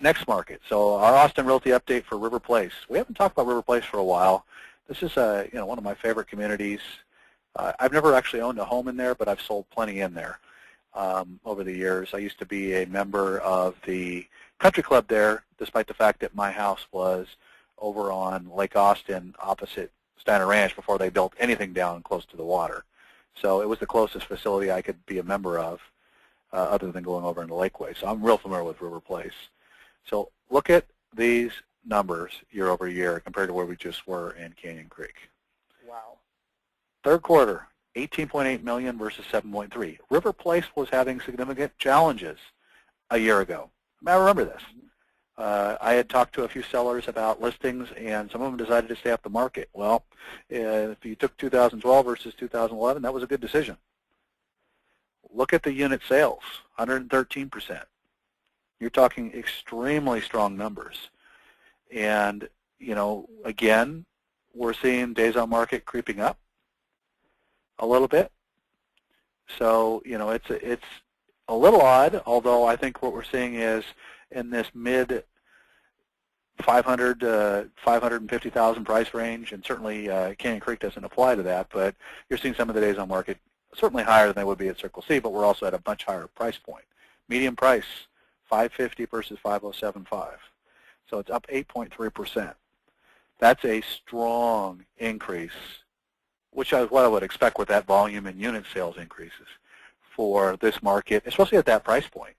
next market. So our Austin Realty update for River Place. We haven't talked about River Place for a while. This is one of my favorite communities. I've never actually owned a home in there, but I've sold plenty in there over the years. I used to be a member of the country club there, despite the fact that my house was over on Lake Austin opposite Steiner Ranch before they built anything down close to the water. So it was the closest facility I could be a member of other than going over into Lakeway. So I'm real familiar with River Place. So look at these numbers year over year compared to where we just were in Canyon Creek. Wow. Third quarter, 18.8 million versus 7.3. River Place was having significant challenges a year ago. I remember this. I had talked to a few sellers about listings, and some of them decided to stay off the market. Well, if you took 2012 versus 2011, that was a good decision. Look at the unit sales, 113%. You're talking extremely strong numbers. And, again, we're seeing days on market creeping up a little bit. So, it's a little odd, although I think what we're seeing is in this mid 500 to 550,000 price range, and certainly Canyon Creek doesn't apply to that, but you're seeing some of the days on market certainly higher than they would be at Circle C, but we're also at a much higher price point. Median price, 550 versus 5075. So it's up 8.3%. That's a strong increase, which is what I would expect with that volume and unit sales increases for this market, especially at that price point.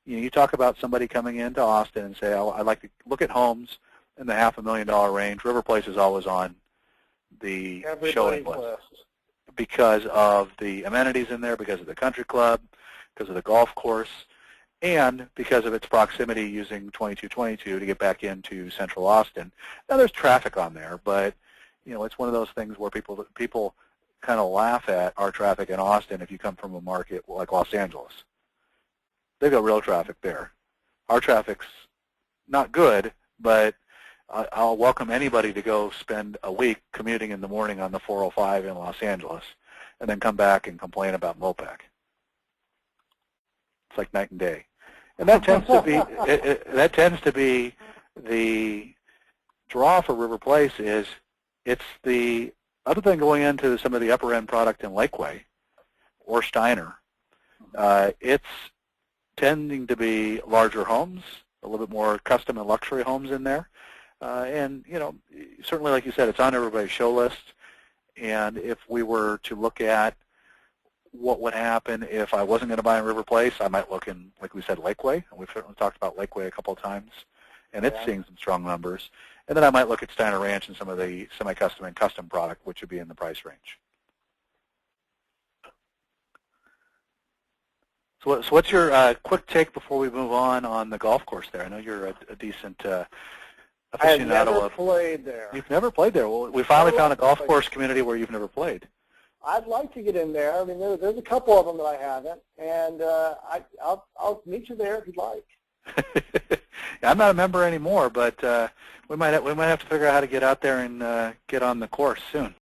You talk about somebody coming into Austin and say, I'd like to look at homes in the $500,000 range. River Place is always on the showing list because of the amenities in there, because of the country club, because of the golf course, and because of its proximity using 2222 to get back into central Austin. Now there's traffic on there, but it's one of those things where people kind of laugh at our traffic in Austin if you come from a market like Los Angeles. They've got real traffic there. Our traffic's not good, but I'll welcome anybody to go spend a week commuting in the morning on the 405 in Los Angeles and then come back and complain about MOPAC. It's like night and day. And that tends to be the draw for River Place is it's the other than going into some of the upper end product in Lakeway or Steiner, it's tending to be larger homes, a little bit more custom and luxury homes in there. And, certainly like you said, it's on everybody's show list. And if we were to look at what would happen if I wasn't going to buy in River Place, I might look in, like we said, Lakeway. And we've certainly talked about Lakeway a couple of times. And it's seeing some strong numbers. And then I might look at Steiner Ranch and some of the semi-custom and custom product, which would be in the price range. So what's your quick take before we move on the golf course there? I know you're a decent aficionado. I have never played there. You've never played there. Well, we finally found a golf course community where you've never played. I'd like to get in there. I mean, there's a couple of them that I haven't, and I'll meet you there if you'd like. I'm not a member anymore, but we might have to figure out how to get out there and get on the course soon.